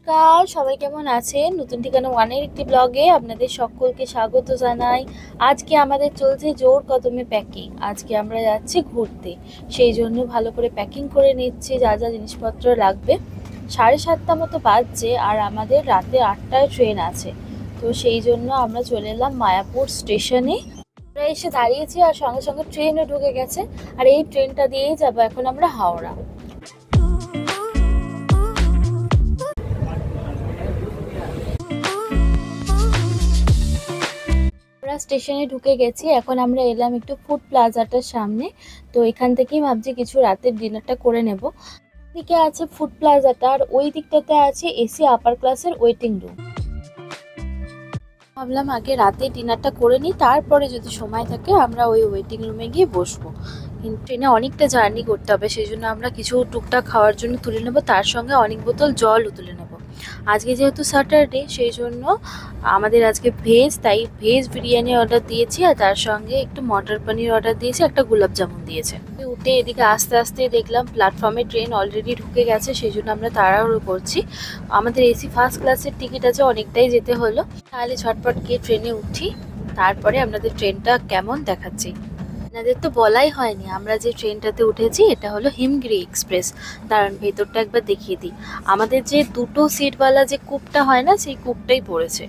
নমস্কার, সবাই কেমন আছেন? নতুন ঠিকানা ওয়ানের একটি ব্লগে আপনাদের সকলকে স্বাগত জানাই। আজকে আমাদের চলছে জোর কদমে প্যাকিং। আজকে আমরা যাচ্ছি ঘুরতে। সেই জন্য ভালো করে প্যাকিং করে নিচ্ছি যা যা জিনিসপত্র লাগবে। 7:30 মতো বাজছে আর আমাদের রাতে 8টায় ট্রেন আছে। তো সেই জন্য আমরা চলে এলাম মায়াপুর স্টেশনে। আমরা এসে দাঁড়িয়েছি আর সঙ্গে সঙ্গে ট্রেনও ঢুকে গেছে। আর এই ট্রেনটা দিয়েই যাবো এখন আমরা হাওড়া। আমরা স্টেশনে ঢুকে গেছি। এখন আমরা এলাম একটু ফুড প্লাজাটার সামনে। তো এখান থেকেই ভাবছি কিছু রাতের ডিনারটা করে নেব। এদিকে আছে ফুড প্লাজাটা আর ওই দিকটাতে আছে এসি আপার ক্লাসের ওয়েটিং রুম। ভাবলাম আগে রাতে ডিনারটা করে নিই, তারপরে যদি সময় থাকে আমরা ওই ওয়েটিং রুমে গিয়ে বসবো। কিন্তু ট্রেনে অনেকটা জার্নি করতে হবে, সেই জন্য আমরা কিছু টুকটাক খাওয়ার জন্য তুলে নেবো, তার সঙ্গে অনেক বোতল জলও তুলে নেবো। আজকে যেহেতু স্যাটারডে সেই জন্য আমাদের আজকে ভেজ, তাই ভেজ বিরিয়ানি অর্ডার দিয়েছি আর তার সঙ্গে একটু মটর পনির অর্ডার দিয়েছি, একটা গোলাপ জামুন দিয়েছে। উঠে এদিকে আস্তে আস্তে দেখলাম প্ল্যাটফর্মে ট্রেন অলরেডি ঢুকে গেছে, সেই জন্য আমরা তাড়াহুড়ো করছি। আমাদের এসি ফার্স্ট ক্লাসের টিকিট আছে, অনেকটাই যেতে হলো। তাহলে ঝটপট গিয়ে ট্রেনে উঠি, তারপরে আপনাদের ট্রেনটা কেমন দেখাচ্ছি। আপনাদের তো বলাই হয়নি আমরা যে ট্রেনটাতে উঠেছি এটা হলো হিমগিরি এক্সপ্রেস। দাঁড়ান ভেতরটা একবার দেখিয়ে দিই। আমাদের যে দুটো সিটওয়ালা যে কূপটা হয় না, সেই কূপটাই পড়েছে।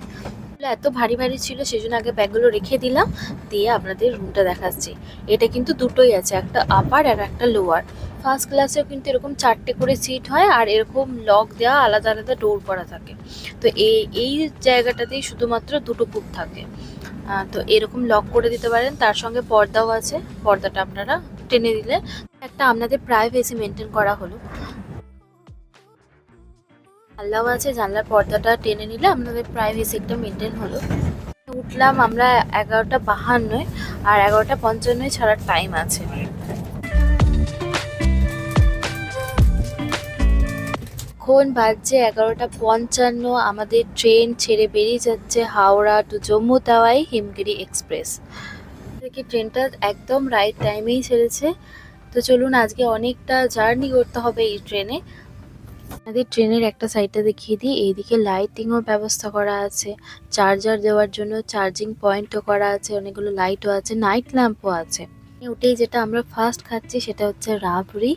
এত ভারী ভারী ছিল সেই জন্য আগে ব্যাগগুলো রেখে দিলাম, দিয়ে আপনাদের রুমটা দেখাচ্ছি। এটা কিন্তু দুটোই আছে, একটা আপার আর একটা লোয়ার। ফার্স্ট ক্লাসেও কিন্তু এরকম 4টে করে সিট হয় আর এরকম লক দেওয়া, আলাদা আলাদা ডোর করা থাকে। তো এই জায়গাটাতেই শুধুমাত্র দুটো কূপ থাকে। তো এরকম লক করে দিতে পারেন, তার সঙ্গে পর্দাও আছে। পর্দাটা আপনারা টেনে দিলে একটা আপনাদের প্রাইভেসি মেনটেন করা হলো। জানলাও আছে, জানলার পর্দাটা টেনে নিলে আপনাদের প্রাইভেসি একটা মেনটেন হলো। উঠলাম আমরা 11:52 আর 11:55 ছাড়ার টাইম আছে। এখন বাজছে 11:55। আমাদের ট্রেন ছেড়ে বেরিয়ে যাচ্ছে হাওড়া টু জম্মু তাওয়াই হিমগিরি এক্সপ্রেস। দেখি ট্রেনটা একদম রাইট টাইমেই ছেড়েছে। তো চলুন, আজকে অনেকটা জার্নি করতে হবে এই ট্রেনে। আমাদের ট্রেনের একটা সাইডটা দেখিয়ে দিই। এইদিকে লাইটিংও ব্যবস্থা করা আছে, চার্জার দেওয়ার জন্য চার্জিং পয়েন্টও করা আছে, অনেকগুলো লাইটও আছে, নাইট ল্যাম্পও আছে। উঠেই যেটা আমরা ফার্স্ট খাচ্ছি সেটা হচ্ছে রাবড়ি।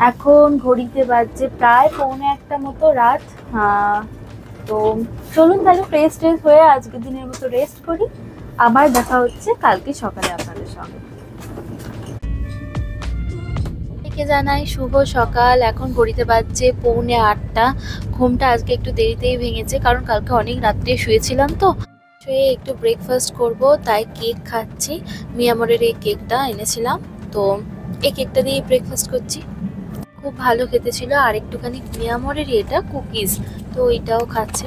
এখন ঘড়িতে বাজছে প্রায় 1:45 মতো রাত। তো চলুন তাহলে ফ্রেশ ট্রেশ হয়ে আজকের দিনের মতো রেস্ট করি। আবার দেখা হচ্ছে কালকে সকালে আপনাদের সঙ্গে। থেকে জানাই শুভ সকাল। এখন ঘড়িতে বাজছে 7:45। ঘুমটা আজকে একটু দেরিতেই ভেঙেছে, কারণ কালকে অনেক রাত্রে শুয়েছিলাম। তো শুয়ে একটু ব্রেকফাস্ট করব, তাই কেক খাচ্ছি। মিয়ামরের এই কেকটা এনেছিলাম, তো এই কেকটা দিয়ে ব্রেকফাস্ট করছি। খুব ভালো খেতে ছিল। আর একটুখানি মিয়ামরেরই এটা কুকিজ, তো এটাও খাচ্ছি।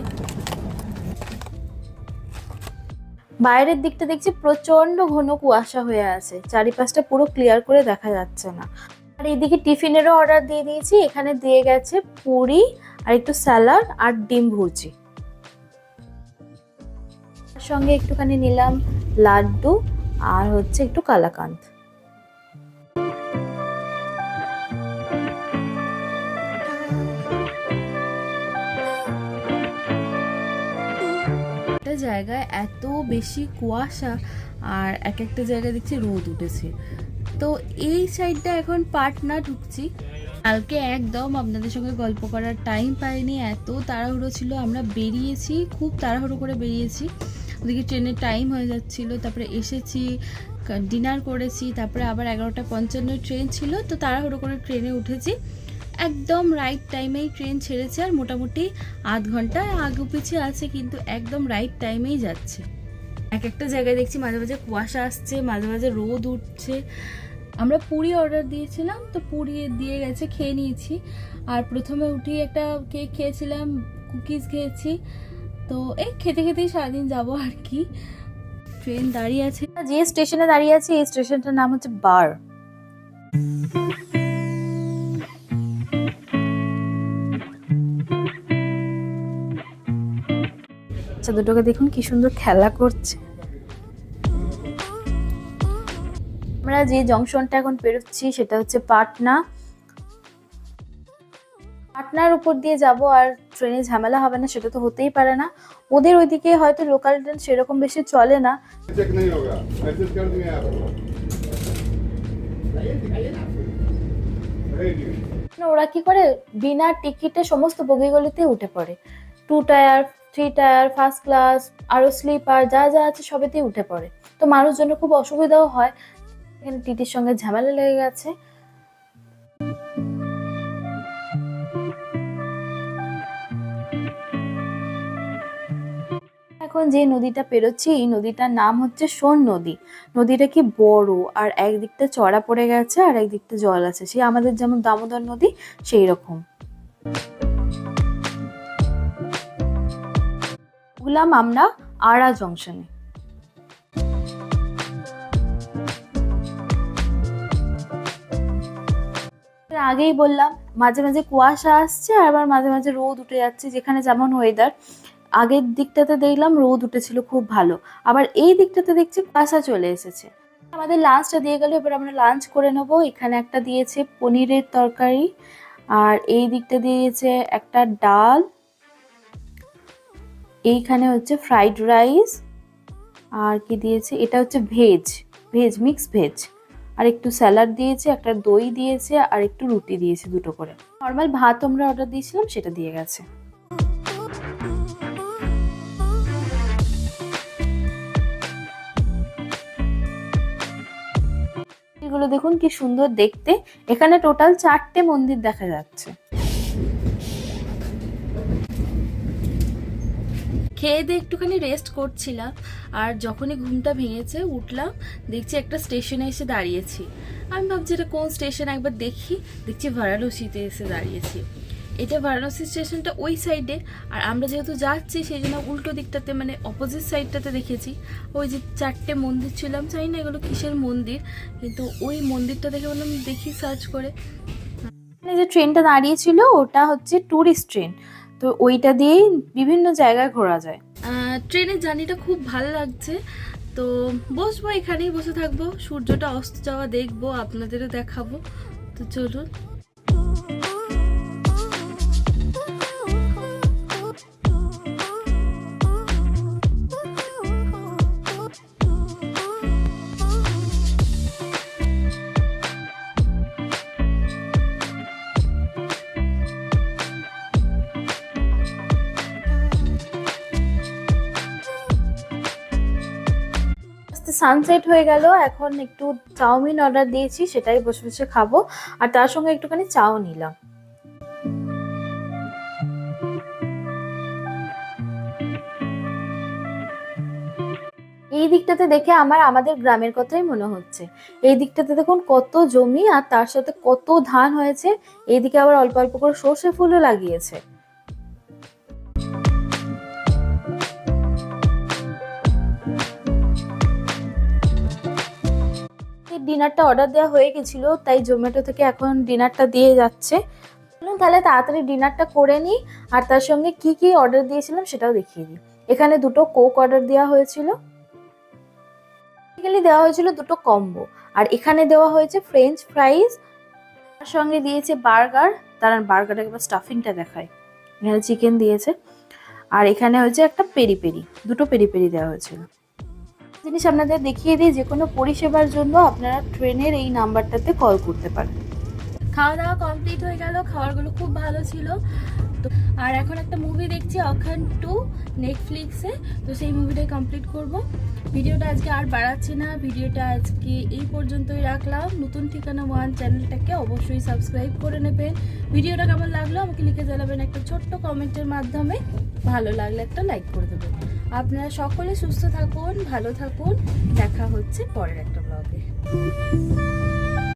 বাইরের দিকটা দেখছি প্রচন্ড ঘন কুয়াশা হয়ে আছে, চারিপাশটা পুরো ক্লিয়ার করে দেখা যাচ্ছে না। আর এইদিকে টিফিনেরও অর্ডার দিয়ে দিয়েছি। এখানে দিয়ে গেছে পুরি আর একটু স্যালাড আর ডিম ভুজি। তার সঙ্গে একটুখানি নিলাম লাড্ডু আর হচ্ছে একটু কালাকাঁদ। একটা জায়গায় এত বেশি কুয়াশা আর এক একটা জায়গায় দেখছি রোদ উঠেছে। তো এই সাইডটা এখন পাটনা ঢুকছি। কালকে একদম আপনাদের সঙ্গে গল্প করার টাইম পাইনি, এত তাড়াহুড়ো ছিল। আমরা বেরিয়েছি, খুব তাড়াহুড়ো করে বেরিয়েছি। ওদিকে ট্রেনের টাইম হয়ে যাচ্ছিল, তারপরে এসেছি, ডিনার করেছি, তারপরে আবার 11:55 ট্রেন ছিল, তো তাড়াহুড়ো করে ট্রেনে উঠেছি। একদম রাইট টাইমেই ট্রেন ছেড়েছে আর মোটামুটি আধ ঘন্টা আগে পিছিয়ে আছে, কিন্তু একদম রাইট টাইমেই যাচ্ছে। এক একটা জায়গায় দেখছি মাঝে মাঝে কুয়াশা আসছে, মাঝে মাঝে রোদ উঠছে। আমরা পুরি অর্ডার দিয়েছিলাম, তো পুরি দিয়ে গেছে, খেয়ে নিয়েছি। আর প্রথমে উঠেই একটা কেক খেয়েছিলাম, কুকিজ খেয়েছি। তো এই খেতে খেতেই সারাদিন যাবো আর কি। ট্রেন দাঁড়িয়ে আছে, যে স্টেশনে দাঁড়িয়ে আছে এই স্টেশনটার নাম হচ্ছে বার। বাচ্চা দুটোকে দেখুন কি সুন্দর খেলা করছে। আমরা যে জংশনটা এখন পেরোচ্ছি সেটা হচ্ছে পাটনা। পাটনার উপর দিয়ে যাব, আর ট্রেনে ঝামেলা হবে না সেটা তো হতেই পারে না। ওদের ওইদিকে হয়তো লোকাল ট্রেন সেরকম বেশি চলে না। ওরা কি করে বিনা টিকিটে সমস্ত বগিগুলিতে উঠে পড়ে। 2 টায়ার, 3 টায়ার, ফার্স্ট ক্লাস, আরো স্লিপার যা যা আছে সবেতেই উঠে পড়ে। তো মানুষজনের খুব অসুবিধাও হয়। এখানে টিটির সঙ্গে ঝামেলা লেগে গেছে। এখন যে নদীটা পেরোচ্ছি এই নদীটার নাম হচ্ছে সোন নদী। নদীটা কি বড়, আর একদিকটা চড়া পড়ে গেছে আর একদিকটা জল আছে, সেই আমাদের যেমন দামোদর নদী সেই রকম। উঠলাম আমরা আড়া জংশনে। আগেই বললাম মাঝে মাঝে কুয়াশা আসছে, আবার মাঝে মাঝে রোদ উঠে যাচ্ছে, যেখানে যেমন ওয়েদার। আগের দিকটাতে দেখলাম রোদ উঠেছিল খুব ভালো, আবার এই দিকটাতে দেখছি কুয়াশা চলে এসেছে। আমাদের লাঞ্চটা দিয়ে গেল, এবার আমরা লাঞ্চ করে নেব। এখানে একটা দিয়েছে পনিরের তরকারি, আর এই দিকটা দিয়েছে একটা ডাল, এইখানে হচ্ছে ফ্রাইড রাইস, আর কি দিয়েছে এটা হচ্ছে ভেজ মিক্স ভেজ, আর একটু স্যালাড দিয়েছে, একটা দই দিয়েছে, আর একটু রুটি দিয়েছে দুটো করে। নর্মাল ভাত আমরা অর্ডার দিয়েছিলাম সেটা দিয়ে গেছে। এগুলো দেখুন কি সুন্দর দেখতে। এখানে টোটাল 4টে মন্দির দেখা যাচ্ছে। খেয়ে দিয়ে একটুখানি রেস্ট করছিলাম, আর যখনই ঘুমটা ভেঙেছে উঠলাম, দেখছি একটা স্টেশনে এসে দাঁড়িয়েছি। আমি ভাবছি এটা কোন স্টেশন, একবার দেখি, দেখছি বারাণসীতে এসে দাঁড়িয়েছি। এটা বারাণসী স্টেশনটা ওই সাইডে, আর আমরা যেহেতু যাচ্ছি সেই জন্য উল্টো দিকটাতে মানে অপোজিট সাইডটাতে দেখেছি। ওই যে 4টে মন্দির ছিলাম, চাই না এগুলো কিসের মন্দির, কিন্তু ওই মন্দিরটা দেখে বললাম দেখি সার্চ করে। যে ট্রেনটা দাঁড়িয়েছিল ওটা হচ্ছে ট্যুরিস্ট ট্রেন, তো ওইটা দিয়েই বিভিন্ন জায়গায় ঘোরা যায়। ট্রেনের জার্নিটা খুব ভালো লাগছে, তো বসবো, এখানেই বসে থাকবো, সূর্যটা অস্ত যাওয়া দেখবো, আপনাদেরও দেখাবো। তো চলুন। সানসেট হয়ে গেল, এখন একটু চাউমিন অর্ডার দিয়েছি, সেটাই বসে বসে খাবো, আর তার সঙ্গে একটুখানি চাও নিলাম। এই দিকটাতে দেখে আমাদের গ্রামের কথাই মনে হচ্ছে। এই দিকটাতে দেখুন কত জমি, আর তার সাথে কত ধান হয়েছে। এইদিকে আবার অল্প অল্প করে সর্ষে ফুলও লাগিয়েছে। ডিনারটা অর্ডার দেওয়া হয়ে গেছিল, তাই জোম্যাটো থেকে এখন ডিনারটা দিয়ে যাচ্ছে। তাহলে তাড়াতাড়ি ডিনারটা করে নিই, আর তার সঙ্গে কি কি অর্ডার দিয়েছিলাম সেটাও দেখিয়ে দিই। এখানে 2টো কোক অর্ডার দেওয়া হয়েছিল, দেওয়া হয়েছিল 2টো কম্বো, আর এখানে দেওয়া হয়েছে ফ্রেঞ্চ ফ্রাইজ, তার সঙ্গে দিয়েছে বার্গার। তার বার্গারটা একবার স্টাফিংটা দেখায়, এখানে চিকেন দিয়েছে, আর এখানে হচ্ছে একটা পেরি পেরি, 2টো পেরি পেরি দেওয়া হয়েছিল। জিনিস আপনাদের দেখিয়ে দিই, যে কোনো পরিষেবার জন্য আপনারা ট্রেনের এই নাম্বারটাতে কল করতে পারেন। খাওয়া দাওয়া কমপ্লিট হয়ে গেল, খাবারগুলো খুব ভালো ছিল। তো আর এখন একটা মুভি দেখছি অখান 2 নেটফ্লিক্সে, তো সেই মুভিটাই কমপ্লিট করব। ভিডিওটা আজকে আর বাড়াচ্ছি না, ভিডিওটা আজকে এই পর্যন্তই রাখলাম। নতুন ঠিকানা 1 চ্যানেলটাকে অবশ্যই সাবস্ক্রাইব করে নেবেন। ভিডিওটা কেমন লাগলো আমাকে লিখে জানাবেন একটা ছোট্ট কমেন্টের মাধ্যমে, ভালো লাগলে একটা লাইক করে দেবেন। আপনারা সকলে সুস্থ থাকুন, ভালো থাকুন, দেখা হচ্ছে পরের একটা ব্লগে।